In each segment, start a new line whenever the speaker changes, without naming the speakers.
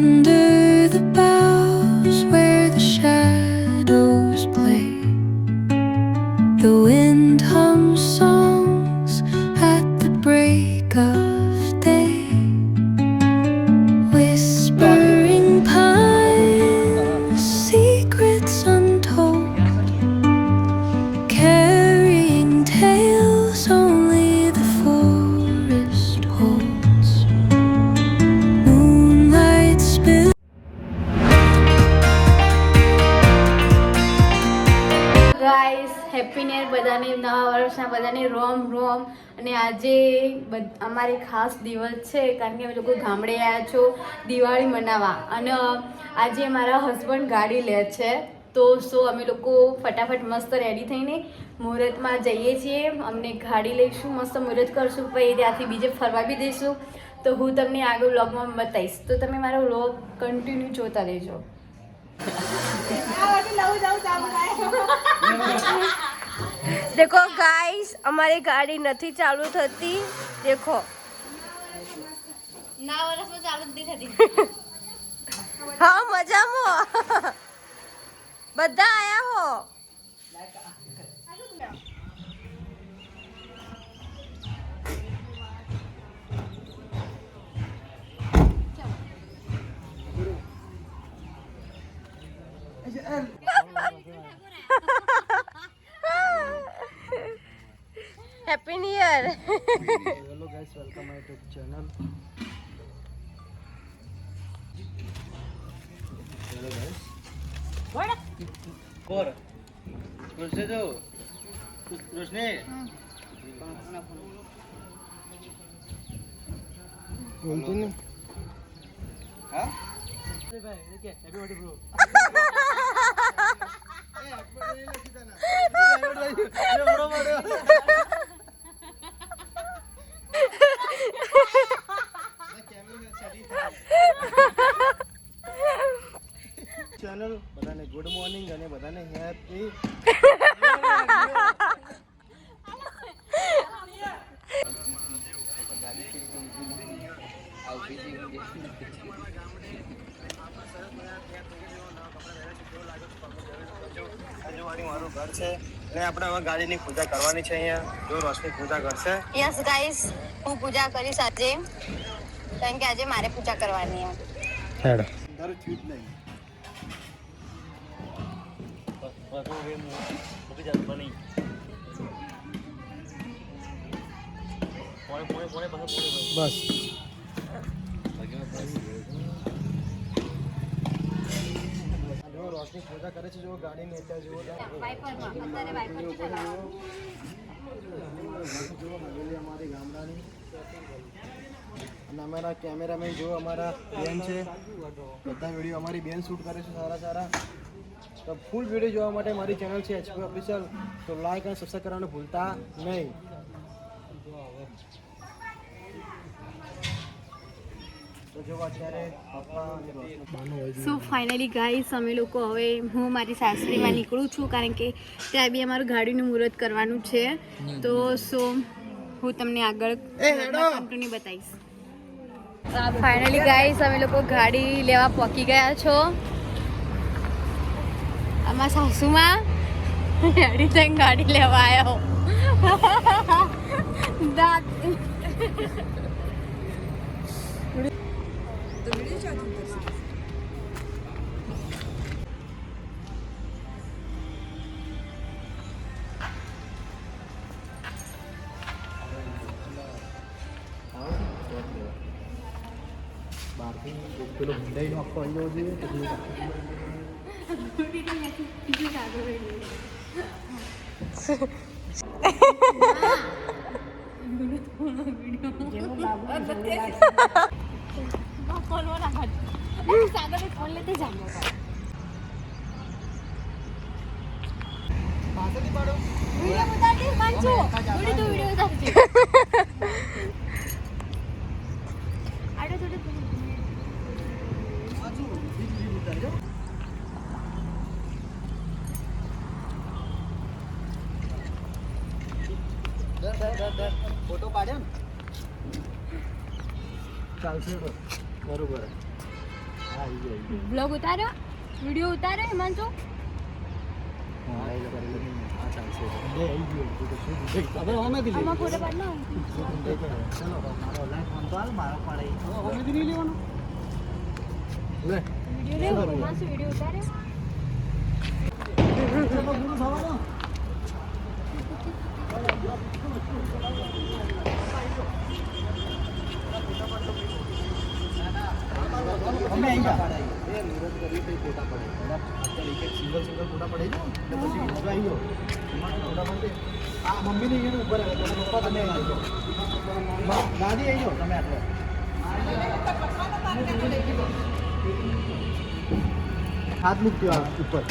under the boughs where the shadows play. The wind hums songs at the break of day. Whispering pines, secrets untold, carrying tales only the forest holds. Moonlight spills.
Guys happy new year બધાને, નવા વર્ષના બધાને રોમ રોમ. અને આજે અમારે ખાસ દિવસ છે કારણ કે અમે લોકો ગામડે આવ્યા છો દિવાળી મનાવવા. અને આજે મારા હસબન્ડ ગાડી લે છે તો અમે લોકો ફટાફટ મસ્ત રેડી થઈને મુહૂર્તમાં જઈએ છીએ. અમને ગાડી લઈશું, મસ્ત મુહૂર્ત કરશું, પછી ત્યાંથી બીજે ફરવા બી દઈશું. તો હું તમને આગળ વ્લોગમાં બતાવીશ, તો તમે મારો વ્લોગ કન્ટિન્યુ જોતા રહેજો. देखो गाइस, हमारी गाड़ी नहीं चालू थती. देखो ना वर्ष में चालू नहीं थती. हाँ मजा मो बद्दा आया हो. Happy new year.
Hello guys, welcome my YouTube channel. Hello guys.
बड़ा
और रोशनी दो रोशनी बोलते नहीं. हाँ भाई देखिए happy birthday bro. Happy birthday लिखा ना. Happy birthday bro bro. Channel બધાને ગુડ મોર્નિંગ અને બધાને હેપી. મારું ઘર છે અને આપણે હવે ગાડીની પૂજા કરવાની છે. અહીંયા જો રોશની પૂજા કરશે.
યસ ગાઈસ, હું પૂજા કરીશ આજે કારણ કે આજે મારે પૂજા કરવાની છે.
હેડ તારું ચૂટ નહીં. બસ જો રોશની પૂજા કરે છે. જો ગાડીની અંદર જુઓ અમારી ગામડાની. અને અમારા કેમેરામેન જો અમારા બેન છે. બધા વિડીયો અમારી બેન શૂટ કરે છે સારા સારા. તો ફૂલ વિડીયો જોવા માટે મારી ચેનલ છે એચપી ઓફિશિયલ, તો લાઈક અને સબસ્ક્રાઈબ કરવાનું ભૂલતા નહીં. તો જો અત્યારે
સો ફાઇનલી ગાઈસ, અમે લોકો હવે હું મારી સાસરીમાં નીકળું છું કારણ કે ત્યાં બી અમારું ગાડીનું મુહૂર્ત કરવાનું છે. તો હું તમને આગળ કન્ટિન્યુ બતાવીશ. ફાઇનલી ગાઈસ, અમે લોકો ગાડી લેવા પહોંચી ગયા છો. આમાં સાસુમાં રેડી થઈને ગાડી લેવા આવ્યો. દાંત
બહારથી પેલો હુંડાઈનો આખો આવ્યો છે. ફોટો પાડ્યો ને ચાલશે બરોબર.
બ્લોગ ઉતાર્યો, વિડીયો ઉતાર્યો હિમાંશુ? આમાં ફોટો પાડ લો. વિડીયો લે હિમાંશુ, વિડીયો ઉતાર્યો?
અમે અહીં ગયા એ મુરત કરી તો ફોટા પડે અત્યારે એક સિંગલ ફોટા પડે છે એટલે પછી બીજો આવી ગયો ફોટા પડે આ મમ્મીને એને ઉપર આવે તો પપ્પા તમે આવી જાઓ દાદી આવી જાઓ તમે આટલો હાથ મૂકજો ઉપર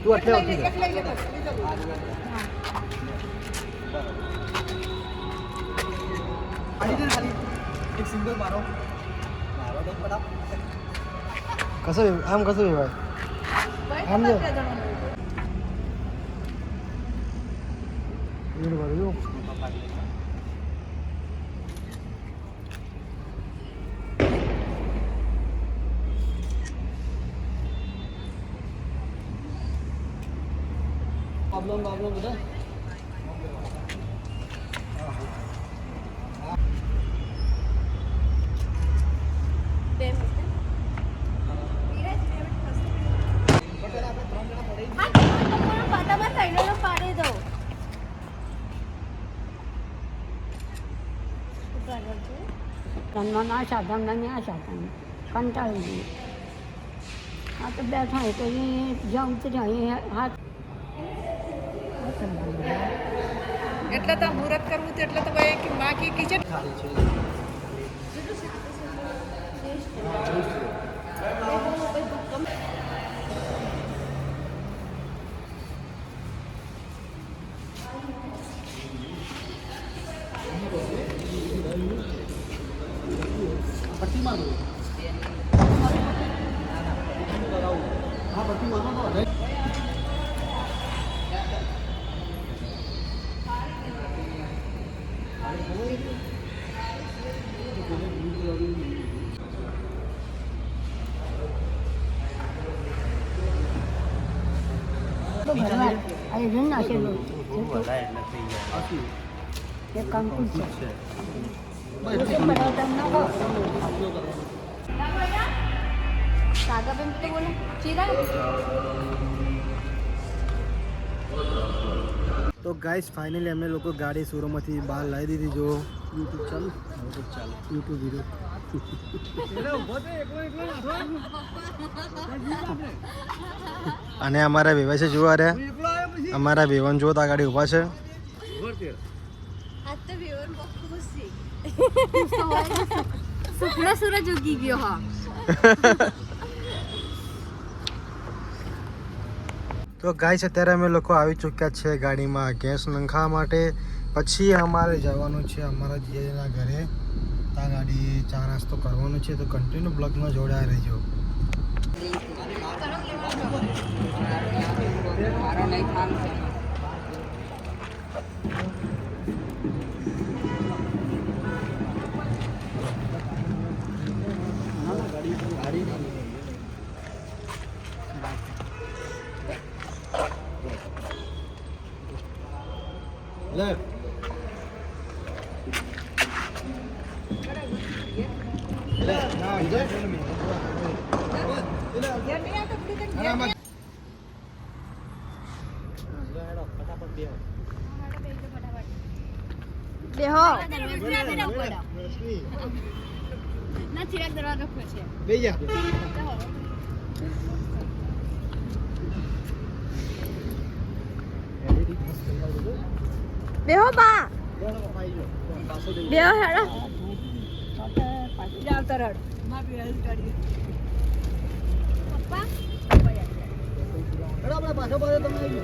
તું એટલે एक सिंगल मारो तो पड़ा कसं आम कसं भाई आम जो ये बार जो प्रॉब्लम बता
ના સાધન ના સાધન કંટાળી ગઈ. આ તો બેઠા હોય તો એ જાઉં તો જાય હાથ
એટલે તો મુહૂર્ત કરવું તો એટલે તો ભાઈ કે બાકી કિચન
થાળી છે પટ્ટી માં હા પટ્ટી માં
આયોજન નાખેલું એ કંકુ છે
સાગા બેન તો બોલે ચીરા.
તો ગાઈસ ફાઇનલી અમે લોકો ગાડી શોરૂમમાંથી બહાર લાવી દીધી. જો યુટ્યુબ ચાલુ યુટ્યુબ વિડીયો અને અમારા વેવા છે જોવા રહ્યા અમારા વેવન જો આ ગાડી ઊભા છે.
આજ તો વેવન બહુ ખુશી સુખનો સૂરજ ઉગી ગયો. હા
તો ગાઈસ અત્યારે અમે લોકો આવી ચૂક્યા છે ગાડીમાં ગેસ નંખાવા માટે. પછી અમારે જવાનું છે અમારા જીજાજીના ઘરે. ત્યાં ગાડી ચા નાસ્તો કરવાનો છે. તો કન્ટિન્યુ બ્લોગમાં જોડાયા રહેજો.
મારો નહીં કામ છે
બેહો ના ચિરાગ દરવાજો રાખ્યો છે. બેહો બા બેહો હેડો આવતા રડ પપ્પા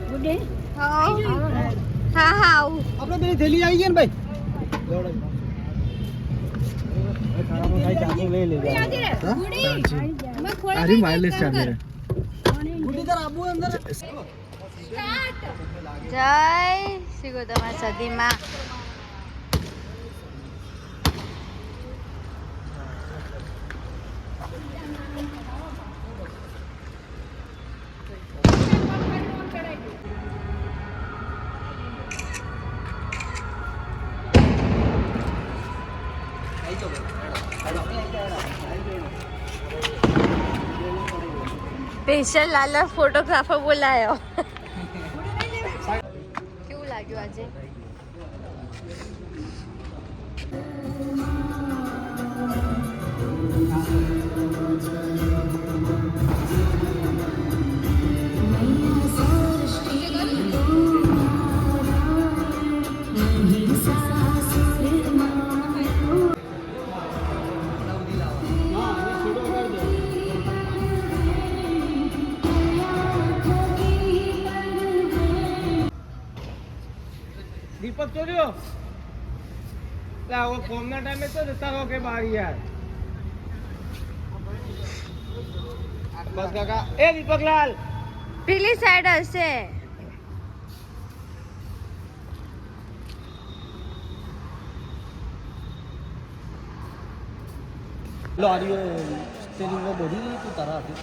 ગુડે
હા હા આવું.
આપણે પેલી થેલી આવી ગઈ ને ભાઈ
જય શ્રી ગોતમા સદીમાં સ્પેશિયલ લાલા ફોટોગ્રાફર બોલાયો. કેવું લાગ્યું આજે?
દીપક ચોર્યો આવો ફોર્મના ટાઈમે તો જતા રહો કે બાર યાર. બસ કાકા. એ દીપકલાલ
પેલી સાઈડ હશે.
લો આરીઓ સ્ટેરિંગ નો બોડી તું તારા હાથે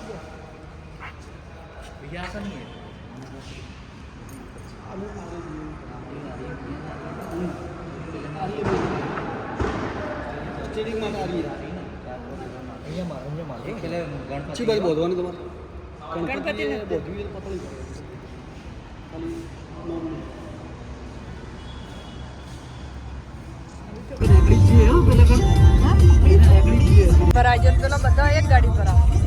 વિયાસન નહીં સ્ટેરિંગ માં આરી અહીંયા માર એટલે ગણપતિ ચી બાજુ બોધવાનું તમારે ગણપતિ ને બોધવી પતળી
ભરાઈ જાય પેલા બધા એક ગાડી પર આવે.